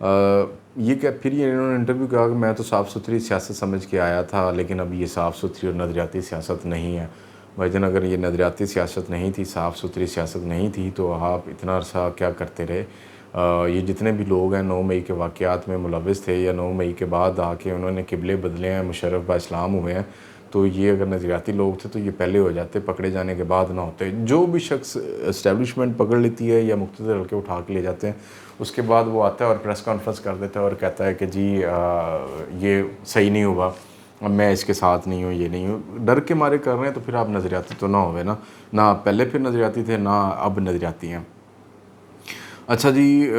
یہ کہ پھر یہ انہوں نے انٹرویو کہا کہ میں تو صاف ستھری سیاست سمجھ کے آیا تھا، لیکن اب یہ صاف ستھری اور نظریاتی سیاست نہیں ہے۔ بھائی جان اگر یہ نظریاتی سیاست نہیں تھی، صاف ستھری سیاست نہیں تھی تو آپ اتنا عرصہ کیا کرتے رہے؟ یہ جتنے بھی لوگ ہیں 9 مئی کے واقعات میں ملوث تھے یا 9 مئی کے بعد آ کے انہوں نے قبلے بدلے ہیں، مشرف با اسلام ہوئے ہیں، تو یہ اگر نظریاتی لوگ تھے تو یہ پہلے ہو جاتے، پکڑے جانے کے بعد نہ ہوتے۔ جو بھی شخص اسٹیبلشمنٹ پکڑ لیتی ہے یا مقتدر حلقے اٹھا کے لے جاتے ہیں، اس کے بعد وہ آتا ہے اور پریس کانفرنس کر دیتا ہے اور کہتا ہے کہ جی یہ صحیح نہیں ہوا، میں اس کے ساتھ نہیں ہوں، یہ نہیں ہوں۔ ڈر کے مارے کر رہے ہیں تو پھر آپ نظریاتی تو نہ ہوئے نا، نہ آپ پہلے پھر نظریاتی تھے نہ اب نظریاتی ہیں۔ اچھا جی،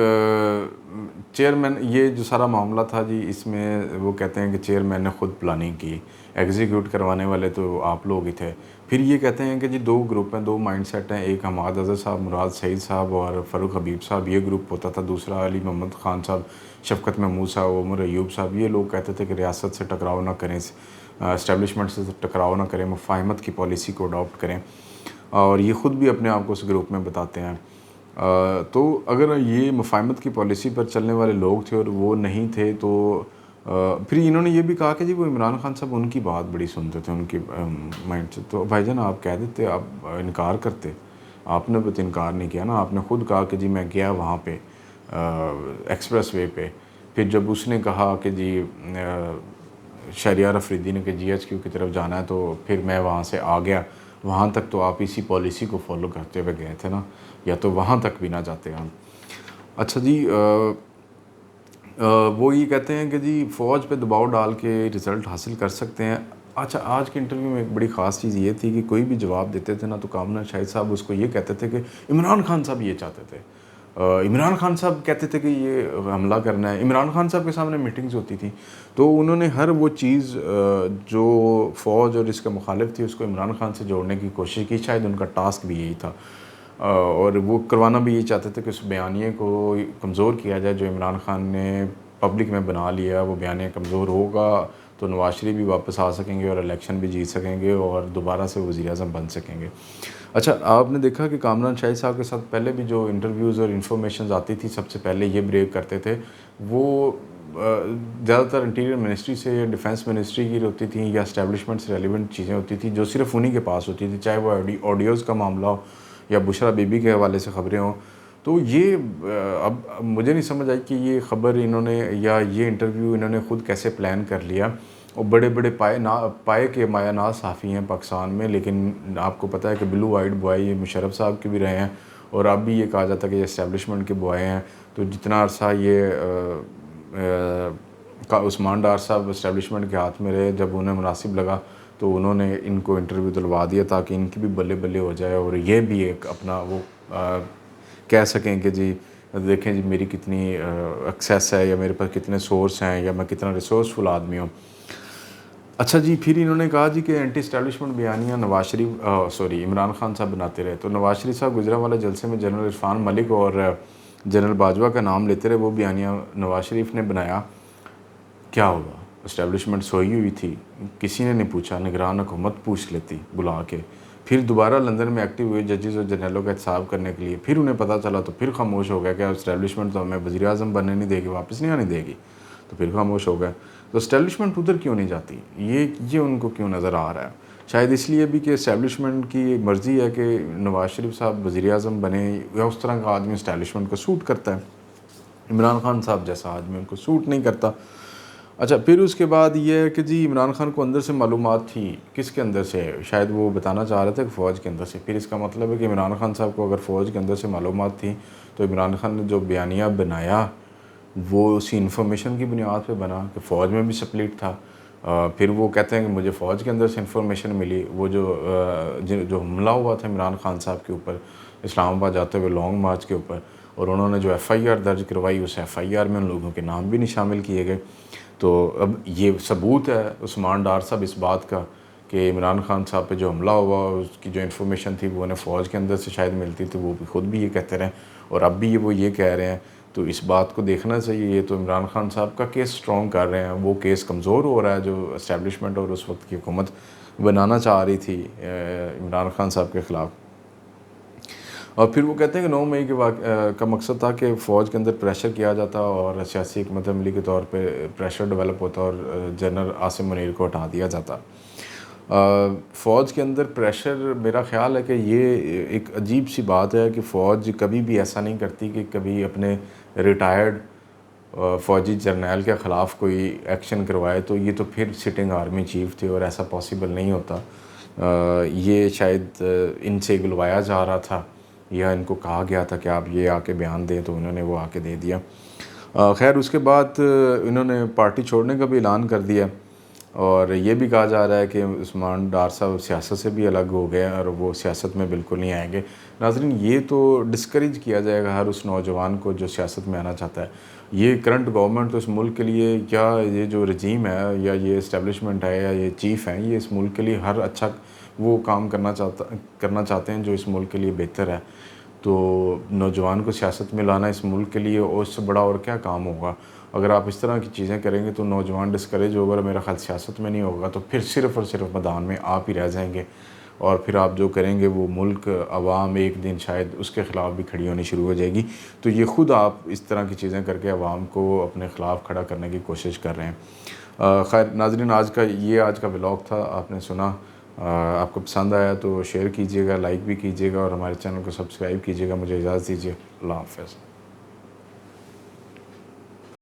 چیئرمین یہ جو سارا معاملہ تھا جی، اس میں وہ کہتے ہیں کہ چیئرمین نے خود پلاننگ کی، ایگزیکیوٹ کروانے والے تو آپ لوگ ہی تھے۔ پھر یہ کہتے ہیں کہ جی 2 گروپ ہیں، 2 مائنڈ سیٹ ہیں، ایک حماد اظہر صاحب، مراد سعید صاحب اور فاروق حبیب صاحب یہ گروپ ہوتا تھا، دوسرا علی محمد خان صاحب، شفقت محمود صاحب، عمر ایوب صاحب، یہ لوگ کہتے تھے کہ ریاست سے ٹکراؤ نہ کریں، اسٹیبلشمنٹ سے ٹکراؤ نہ کریں، مفاہمت کی پالیسی کو اڈاپٹ کریں، اور یہ خود بھی اپنے آپ کو اس گروپ میں بتاتے ہیں۔ تو اگر یہ مفاہمت کی پالیسی پر چلنے والے لوگ تھے اور وہ نہیں تھے تو پھر انہوں نے یہ بھی کہا کہ جی وہ عمران خان صاحب ان کی بات بڑی سنتے تھے، ان کی مائنڈ سے۔ تو بھائی جان آپ کہہ دیتے، آپ انکار کرتے، آپ نے تو انکار نہیں کیا نا، آپ نے خود کہا کہ جی میں گیا وہاں پہ ایکسپریس وے پہ، پھر جب اس نے کہا کہ جی شہریار افریدی نے کہ جی ایچ کیو کی طرف جانا ہے تو پھر میں وہاں سے آ گیا، وہاں تک تو آپ اسی پالیسی کو فالو کرتے ہوئے گئے تھے نا، یا تو وہاں تک بھی نہ جاتے ہم۔ اچھا جی، وہ یہ کہتے ہیں کہ جی فوج پہ دباؤ ڈال کے رزلٹ حاصل کر سکتے ہیں۔ اچھا آج کے انٹرویو میں ایک بڑی خاص چیز یہ تھی کہ کوئی بھی جواب دیتے تھے نا تو کامران شاہد صاحب اس کو یہ کہتے تھے کہ عمران خان صاحب یہ چاہتے تھے، عمران خان صاحب کہتے تھے کہ یہ حملہ کرنا ہے، عمران خان صاحب کے سامنے میٹنگز ہوتی تھیں تو انہوں نے ہر وہ چیز جو فوج اور اس کے مخالف تھی اس کو عمران خان سے جوڑنے کی کوشش کی، شاید ان کا ٹاسک بھی یہی تھا، اور وہ کروانا بھی یہ چاہتے تھے کہ اس بیانیے کو کمزور کیا جائے جو عمران خان نے پبلک میں بنا لیا، وہ بیانیہ کمزور ہوگا تو نواز شریف بھی واپس آ سکیں گے اور الیکشن بھی جیت سکیں گے اور دوبارہ سے وزیر اعظم بن سکیں گے۔ اچھا آپ نے دیکھا کہ کامران شاہد صاحب کے ساتھ پہلے بھی جو انٹرویوز اور انفارمیشنز آتی تھی سب سے پہلے یہ بریک کرتے تھے، وہ زیادہ تر انٹیریئر منسٹری سے یا ڈیفینس منسٹری کی ہوتی تھیں یا اسٹیبلشمنٹ سے ریلیونٹ چیزیں ہوتی تھیں جو صرف انہی کے پاس ہوتی تھی، چاہے وہ آڈیوز کا معاملہ ہو یا بشرا بی بی کے حوالے سے خبریں ہوں۔ تو یہ اب مجھے نہیں سمجھ آئی کہ یہ خبر انہوں نے یا یہ انٹرویو انہوں نے خود کیسے پلان کر لیا، اور بڑے بڑے پائے کے مایہ ناز صحافی ہیں پاکستان میں، لیکن آپ کو پتہ ہے کہ بلو آئیڈ بوائے یہ مشرف صاحب کے بھی رہے ہیں، اور اب بھی یہ کہا جاتا ہے کہ یہ اسٹیبلشمنٹ کے بوائے ہیں۔ تو جتنا عرصہ یہ عثمان ڈار صاحب اسٹیبلشمنٹ کے ہاتھ میں رہے، جب انہیں مناسب لگا تو انہوں نے ان کو انٹرویو دلوا دیا تاکہ ان کی بھی بلے بلے ہو جائے اور یہ بھی ایک اپنا وہ کہہ سکیں کہ جی دیکھیں جی میری کتنی ایکسیس ہے یا میرے پاس کتنے سورس ہیں یا میں کتنا ریسورسفل آدمی ہوں۔ اچھا جی، پھر انہوں نے کہا جی کہ اینٹی اسٹیبلشمنٹ بیانیہ نواز شریف عمران خان صاحب بناتے رہے، تو نواز شریف صاحب گزرا والے جلسے میں جنرل عرفان ملک اور جنرل باجوہ کا نام لیتے رہے، وہ بیانیہ نواز شریف نے بنایا۔ کیا ہوا؟ اسٹیبلشمنٹ سوئی ہوئی تھی، کسی نے نہیں پوچھا، نگران حکومت پوچھ لیتی بلا کے، پھر دوبارہ لندن میں ایکٹیو ہوئے ججز اور جنرلوں کا احتساب کرنے کے لیے، پھر انہیں پتہ چلا تو پھر خاموش ہو گیا کہ اسٹیبلشمنٹ تو ہمیں وزیر اعظم بننے نہیں دے گی، واپس نہیں آنے دے گی، تو پھر خاموش ہو گئے۔ تو اسٹیبلشمنٹ ادھر کیوں نہیں جاتی، یہ ان کو کیوں نظر آ رہا ہے؟ شاید اس لیے بھی کہ اسٹیبلشمنٹ کی مرضی ہے کہ نواز شریف صاحب وزیر اعظم بنے، یا اس طرح کا آدمی اسٹیبلشمنٹ کو سوٹ کرتا ہے، عمران خان صاحب جیسا آدمی ان کو سوٹ نہیں کرتا۔ اچھا پھر اس کے بعد یہ ہے کہ جی عمران خان کو اندر سے معلومات تھی، کس کے اندر سے؟ شاید وہ بتانا چاہ رہے تھے کہ فوج کے اندر سے۔ پھر اس کا مطلب ہے کہ عمران خان صاحب کو اگر فوج کے اندر سے معلومات تھی تو عمران خان نے جو بیانیہ بنایا وہ اسی انفارمیشن کی بنیاد پہ بنا کہ فوج میں بھی سپلٹ تھا۔ پھر وہ کہتے ہیں کہ مجھے فوج کے اندر سے انفارمیشن ملی، وہ جو حملہ ہوا تھا عمران خان صاحب کے اوپر اسلام آباد جاتے ہوئے لانگ مارچ کے اوپر، اور انہوں نے جو ایف آئی آر درج کروائی اس ایف آئی آر میں ان لوگوں کے نام بھی نہیں شامل کیے گئے۔ تو اب یہ ثبوت ہے عثمان ڈار صاحب اس بات کا کہ عمران خان صاحب پہ جو حملہ ہوا اس کی جو انفارمیشن تھی وہ انہیں فوج کے اندر سے شاید ملتی تھی، وہ خود بھی یہ کہتے رہے اور اب بھی وہ یہ کہہ رہے ہیں۔ تو اس بات کو دیکھنا چاہیے، یہ تو عمران خان صاحب کا کیس سٹرونگ کر رہے ہیں، وہ کیس کمزور ہو رہا ہے جو اسٹیبلشمنٹ اور اس وقت کی حکومت بنانا چاہ رہی تھی عمران خان صاحب کے خلاف۔ اور پھر وہ کہتے ہیں کہ 9 مئی کے کا مقصد تھا کہ فوج کے اندر پریشر کیا جاتا اور سیاسی حکمت عملی کے طور پہ پریشر ڈیولپ ہوتا اور جنرل عاصم منیر کو ہٹا دیا جاتا. فوج کے اندر پریشر، میرا خیال ہے کہ یہ ایک عجیب سی بات ہے کہ فوج کبھی بھی ایسا نہیں کرتی کہ کبھی اپنے ریٹائرڈ فوجی جرنیل کے خلاف کوئی ایکشن کروائے. تو یہ تو پھر سٹنگ آرمی چیف تھے اور ایسا پاسبل نہیں ہوتا. یہ شاید ان سے گلوایا جا رہا تھا یا ان کو کہا گیا تھا کہ آپ یہ آ کے بیان دیں، تو انہوں نے وہ آ کے دے دیا. خیر اس کے بعد انہوں نے پارٹی چھوڑنے کا بھی اعلان کر دیا اور یہ بھی کہا جا رہا ہے کہ عثمان ڈار صاحب سیاست سے بھی الگ ہو گئے اور وہ سیاست میں بالکل نہیں آئیں گے. ناظرین یہ تو ڈسکریج کیا جائے گا ہر اس نوجوان کو جو سیاست میں آنا چاہتا ہے. یہ کرنٹ گورنمنٹ تو اس ملک کے لیے، یا یہ جو رجیم ہے یا یہ اسٹیبلشمنٹ ہے یا یہ چیف ہیں، یہ اس ملک کے لیے ہر اچھا وہ کام کرنا چاہتے ہیں جو اس ملک کے لیے بہتر ہے. تو نوجوان کو سیاست میں لانا اس ملک کے لیے اور اس سے بڑا اور کیا کام ہوگا. اگر آپ اس طرح کی چیزیں کریں گے تو نوجوان ڈسکریج ہوگا اور میرا خیال سیاست میں نہیں ہوگا، تو پھر صرف اور صرف میدان میں آپ ہی رہ جائیں گے. اور پھر آپ جو کریں گے وہ ملک، عوام ایک دن شاید اس کے خلاف بھی کھڑی ہونی شروع ہو جائے گی. تو یہ خود آپ اس طرح کی چیزیں کر کے عوام کو اپنے خلاف کھڑا کرنے کی کوشش کر رہے ہیں. خیر ناظرین، آج کا ولاگ تھا، آپ نے سنا. آپ کو پسند آیا تو شیئر کیجیے گا، لائک بھی کیجیے گا اور ہمارے چینل کو سبسکرائب کیجیے گا. مجھے اجازت دیجیے. اللہ حافظ.